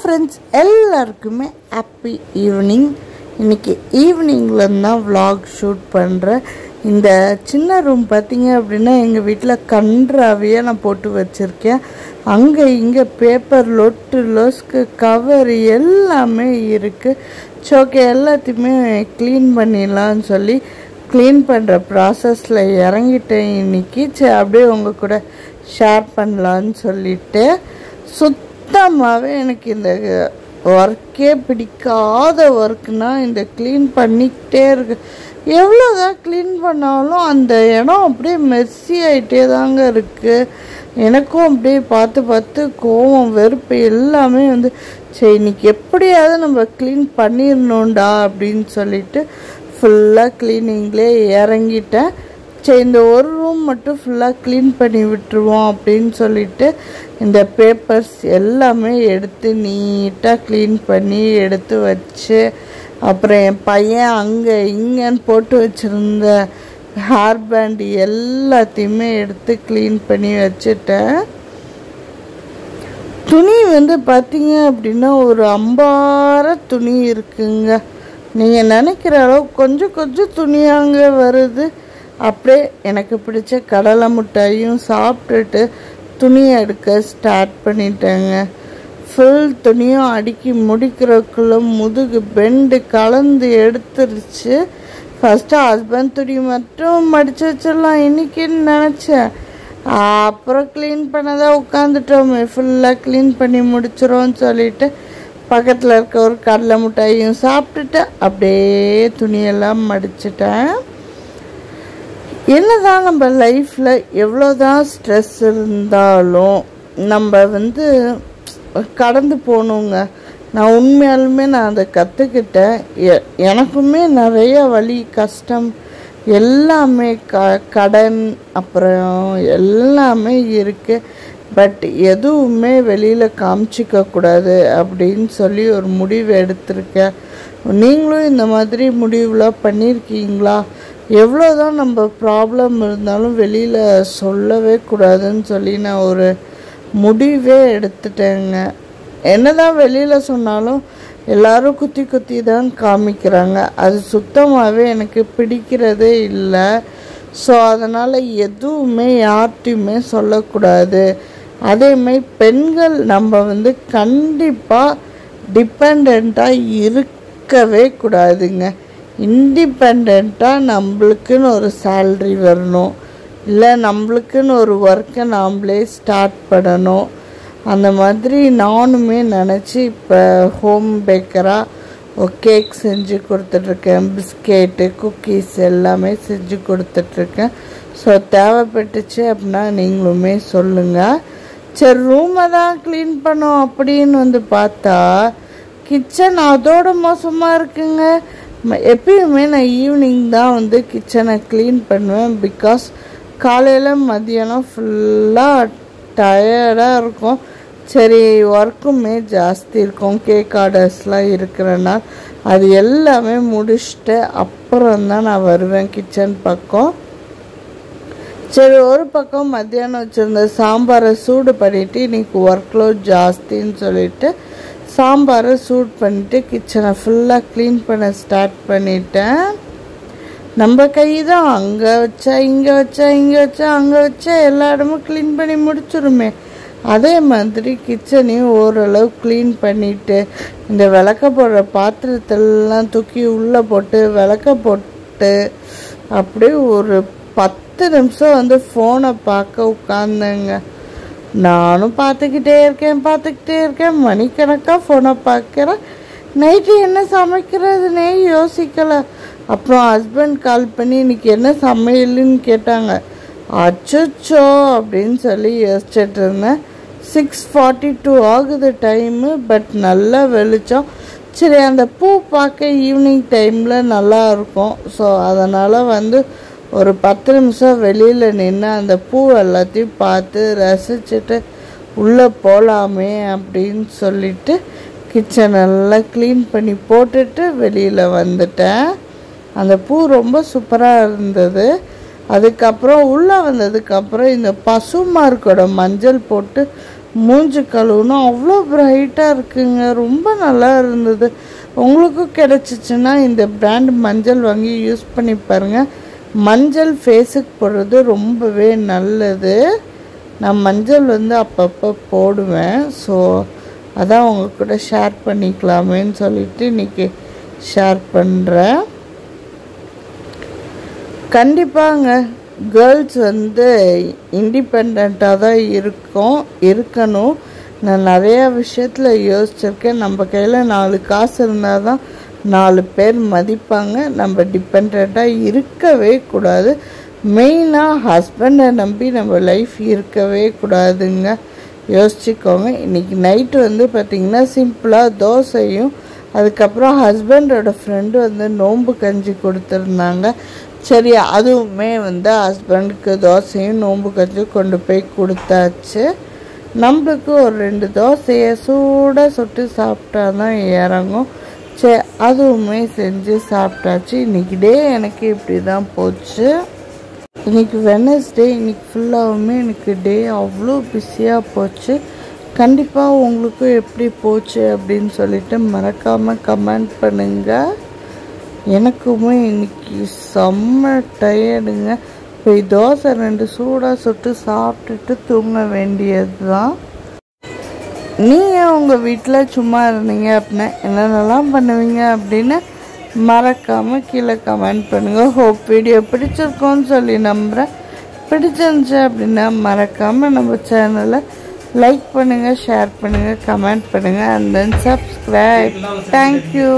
Friends, எல்லாருக்குமே happy evening. இன்றைக்கி ஈவினிங்கில் தான் விலாக் ஷூட் பண்ணுறேன். இந்த சின்ன ரூம் பார்த்திங்க அப்படின்னா எங்கள் வீட்டில் கன்றாவியாக நான் போட்டு வச்சுருக்கேன். அங்கே இங்கே பேப்பர், லொட்டு, லொஸ்க்கு, கவர் எல்லாமே இருக்குது. ஓகே, எல்லாத்தையுமே க்ளீன் பண்ணிடலான்னு சொல்லி க்ளீன் பண்ணுற ப்ராசஸில் இறங்கிட்டேன் இன்றைக்கி. சரி, அப்படியே உங்கள் கூட ஷேர் பண்ணலான்னு சொல்லிட்டு சுத்தமாகவே எனக்கு இந்த ஒர்க்கே பிடிக்காத ஒர்க்குனால் இந்த க்ளீன் பண்ணிக்கிட்டே இருக்கு. எவ்வளோ தான் க்ளீன் பண்ணாலும் அந்த இடம் அப்படியே மெர்சி ஆகிட்டே தாங்க இருக்குது. எனக்கும் அப்படியே பார்த்து பார்த்து கோவம், வெறுப்பு எல்லாமே சரி இன்னைக்கு எப்படியாவது நம்ம க்ளீன் பண்ணிடணும்டா அப்படின்னு சொல்லிட்டு ஃபுல்லாக க்ளீனிங்லேயே இறங்கிட்டேன். சரி, இந்த ஒரு ரூம் மட்டும் ஃபுல்லாக க்ளீன் பண்ணி விட்டுருவோம் அப்படின்னு சொல்லிட்டு இந்த பேப்பர்ஸ் எல்லாமே எடுத்து நீட்டாக க்ளீன் பண்ணி எடுத்து வச்சு, அப்புறம் என் பையன் அங்கே இங்கேன்னு போட்டு வச்சுருந்த ஹேர் பேண்ட் எல்லாத்தையுமே எடுத்து க்ளீன் பண்ணி வச்சுட்டேன். துணி பார்த்தீங்க அப்படின்னா ஒரு அம்பார துணி இருக்குங்க. நீங்கள் நினைக்கிற அளவுக்கு கொஞ்சம் கொஞ்சம் துணியாங்க வருது. அப்படியே எனக்கு பிடிச்ச கடலை மிட்டாயும் சாப்பிட்டுட்டு துணியை எடுக்க ஸ்டார்ட் பண்ணிட்டேங்க. ஃபுல் துணியும் அடுக்கி முடிக்கிறதுக்குள்ள முதுகு பெண்டு கலந்து எடுத்துருச்சு. ஃபஸ்ட்டு ஹஸ்பண்ட் துணி மட்டும் மடித்து வச்சிடலாம் இன்றைக்கின்னு நினச்சேன். அப்புறம் க்ளீன் பண்ணதான் உட்காந்துட்டோமே, ஃபுல்லாக க்ளீன் பண்ணி முடிச்சிரோன்னு சொல்லிட்டு பக்கத்தில் இருக்க ஒரு கடலை மிட்டாயும் சாப்பிட்டுட்டு அப்படியே துணியெல்லாம் மடிச்சிட்டேன். என்னதான் நம்ம லைஃப்பில் எவ்வளோதான் ஸ்ட்ரெஸ் இருந்தாலும் நம்ம கடந்து போகணுங்க. நான் உண்மையாலுமே அதை கற்றுக்கிட்டேன். எனக்குமே நிறைய வலி, கஷ்டம் எல்லாமே கடன் அப்புறம் எல்லாமே இருக்குது. பட் எதுவுமே வெளியில் காமிச்சிக்கக்கூடாது அப்படின்னு சொல்லி ஒரு முடிவு எடுத்திருக்கேன். நீங்களும் இந்த மாதிரி முடிவுலாம் பண்ணியிருக்கீங்களா? எவ்வளோதான் நம்ம ப்ராப்ளம் இருந்தாலும் வெளியில் சொல்லவே கூடாதுன்னு சொல்லி நான் ஒரு முடிவே எடுத்துட்டேங்க. என்னதான் வெளியில் சொன்னாலும் எல்லாரும் குத்தி குத்தி தான் காமிக்கிறாங்க. அது சுத்தமாகவே எனக்கு பிடிக்கிறதே இல்லை. ஸோ அதனால் எதுவுமே யார்கிட்டையுமே சொல்லக்கூடாது. அதேமாதிரி பெண்கள் நம்ம கண்டிப்பாக டிபெண்ட்டாக இருக்கவே கூடாதுங்க. இண்டிபெண்ட்டாக நம்மளுக்குன்னு ஒரு சேல்ரி வரணும், இல்லை நம்மளுக்குன்னு ஒரு ஒர்க்கை நாம்ளே ஸ்டார்ட் பண்ணணும். அந்த மாதிரி நானுமே நினச்சி இப்போ ஹோம் பேக்கராக கேக் செஞ்சு கொடுத்துட்ருக்கேன். பிஸ்கெட்டு, குக்கீஸ் எல்லாமே செஞ்சு கொடுத்துட்ருக்கேன். ஸோ தேவைப்பட்டுச்சு அப்படின்னா நீங்களுமே சொல்லுங்கள். சரி, ரூமை தான் க்ளீன் பண்ணோம் அப்படின்னு பார்த்தா கிச்சன் அதோட மோசமாக இருக்குங்க. எப்பயுமே நான் ஈவினிங் தான் கிச்சனை க்ளீன் பண்ணுவேன். பிகாஸ் காலையில் மதியானம் ஃபுல்லாக டயர்டாக இருக்கும். சரி, ஒர்க்குமே ஜாஸ்தி இருக்கும், கேக் ஆர்டர்ஸ்லாம் இருக்கிறனால அது எல்லாமே முடிச்சுட்டு அப்புறம்தான் நான் வருவேன் கிச்சன் பக்கம். சரி, ஒரு பக்கம் மத்தியானம் வச்சுருந்த சாம்பாரை சூடு பண்ணிவிட்டு இன்றைக்கி ஒர்க் லோட் ஜாஸ்தின்னு சொல்லிவிட்டு சாம்பாரை சூட் பண்ணிவிட்டு கிச்சனை ஃபுல்லாக க்ளீன் பண்ண ஸ்டார்ட் பண்ணிட்டேன். நம்ம கை தான் அங்கே வச்சா இங்கே வச்சா இங்கே வச்சா அங்கே வச்சா எல்லா இடமும் க்ளீன் பண்ணி முடிச்சிருமே. அதே மாதிரி கிச்சனையும் ஓரளவு க்ளீன் பண்ணிவிட்டு இந்த விளக்க போடுற பாத்திரத்தெல்லாம் தூக்கி உள்ளே போட்டு விளக்க போட்டு அப்படியே ஒரு 10 நிமிஷம் ஃபோனை பார்க்க உட்காந்தேங்க. நானும் பார்த்துக்கிட்டே இருக்கேன். மணிக்கணக்காக ஃபோனை பார்க்குறேன். நைட்டு என்ன சமைக்கிறதுனே யோசிக்கலை. அப்புறம் ஹஸ்பண்ட் கால் பண்ணி இன்றைக்கி என்ன சமையல்னு கேட்டாங்க. அச்சோ அப்படின்னு சொல்லி யோசிச்சுட்டு இருந்தேன். 6:42 ஆகுது டைமு. பட் நல்லா வெளிச்சம். சரி, அந்த பூ பார்க்க ஈவினிங் டைமில் நல்லா இருக்கும். ஸோ அதனால் ஒரு 10 நிமிஷம் வெளியில் நின்று அந்த பூ எல்லாத்தையும் பார்த்து ரசிச்சுட்டு உள்ளே போகலாமே அப்படின்னு சொல்லிட்டு கிச்சனெல்லாம் க்ளீன் பண்ணி போட்டுட்டு வெளியில் வந்துட்டேன். அந்த பூ ரொம்ப சூப்பராக இருந்தது. அதுக்கப்புறம் உள்ளே வந்ததுக்கப்புறம் இந்த பசுமார்க்கோட மஞ்சள் போட்டு மூஞ்சி கழுவுனா அவ்வளோ பிரைட்டாக இருக்குங்க. ரொம்ப நல்லா இருந்தது. உங்களுக்கும் கிடச்சிச்சின்னா இந்த பிராண்ட் மஞ்சள் வாங்கி யூஸ் பண்ணி பாருங்கள். மஞ்சள் ஃபேஸுக்கு போடுறது ரொம்பவே நல்லது. நான் மஞ்சள் அப்பப்போ போடுவேன். ஸோ அதான் உங்கள் கூட ஷேர் பண்ணிக்கலாமேன்னு சொல்லிட்டு இன்றைக்கி ஷேர் பண்ணுறேன். கண்டிப்பாங்க கேர்ள்ஸ் இண்டிபெண்ட்டாக தான் இருக்கணும். நான் நிறையா விஷயத்தில் யோசிச்சிருக்கேன். நம்ம கையில் 4 காசு இருந்தால் தான் 4 பேர் மதிப்பாங்க. நம்ம டிபெண்ட்டாக இருக்கவே கூடாது. மெயினாக ஹஸ்பண்டை நம்பி நம்ம லைஃப் இருக்கவே கூடாதுங்க. யோசிச்சுக்கோங்க. இன்றைக்கி நைட்டு பார்த்திங்கன்னா சிம்பிளாக தோசையும் அதுக்கப்புறம் ஹஸ்பண்டோட ஃப்ரெண்டு நோன்பு கஞ்சி கொடுத்துருந்தாங்க. சரி, அதுவுமே ஹஸ்பண்டுக்கு தோசையும் நோன்பு கஞ்சியும் கொண்டு போய் கொடுத்தாச்சு. நம்மளுக்கு ஒரு 2 தோசையை சூடாக சுட்டு சாப்பிட்டா தான் இறங்கும். சரி, அதுவுமே செஞ்சு சாப்பிட்டாச்சு. இன்றைக்கி டே எனக்கு இப்படி தான் போச்சு. இன்றைக்கி வெட்னஸ்டே. இன்றைக்கி ஃபுல்லாகவுமே எனக்கு டே அவ்வளோ பிஸியாக போச்சு. கண்டிப்பாக உங்களுக்கும் எப்படி போச்சு அப்படின்னு சொல்லிட்டு மறக்காமல் கமெண்ட் பண்ணுங்கள். எனக்குமே இன்றைக்கி செம்ம டயர்டுங்க. போய் தோசை 2 சூடாக சுட்டு சாப்பிட்டுட்டு தூங்க வேண்டியது தான். நீங்கள் உங்கள் வீட்டில் சும்மா இருந்தீங்க அப்படின்னா என்னென்னலாம் பண்ணுவீங்க அப்படின்னு மறக்காமல் கீழே கமெண்ட் பண்ணுங்கள். ஹோப் வீடியோ பிடிச்சிருக்கோன்னு சொல்லி நம்புகிறேன். பிடிச்சிருந்துச்சு அப்படின்னா மறக்காமல் நம்ம சேனலை லைக் பண்ணுங்கள், ஷேர் பண்ணுங்கள், கமெண்ட் பண்ணுங்கள், அண்ட் தென் சப்ஸ்கிரைப். தேங்க்யூ.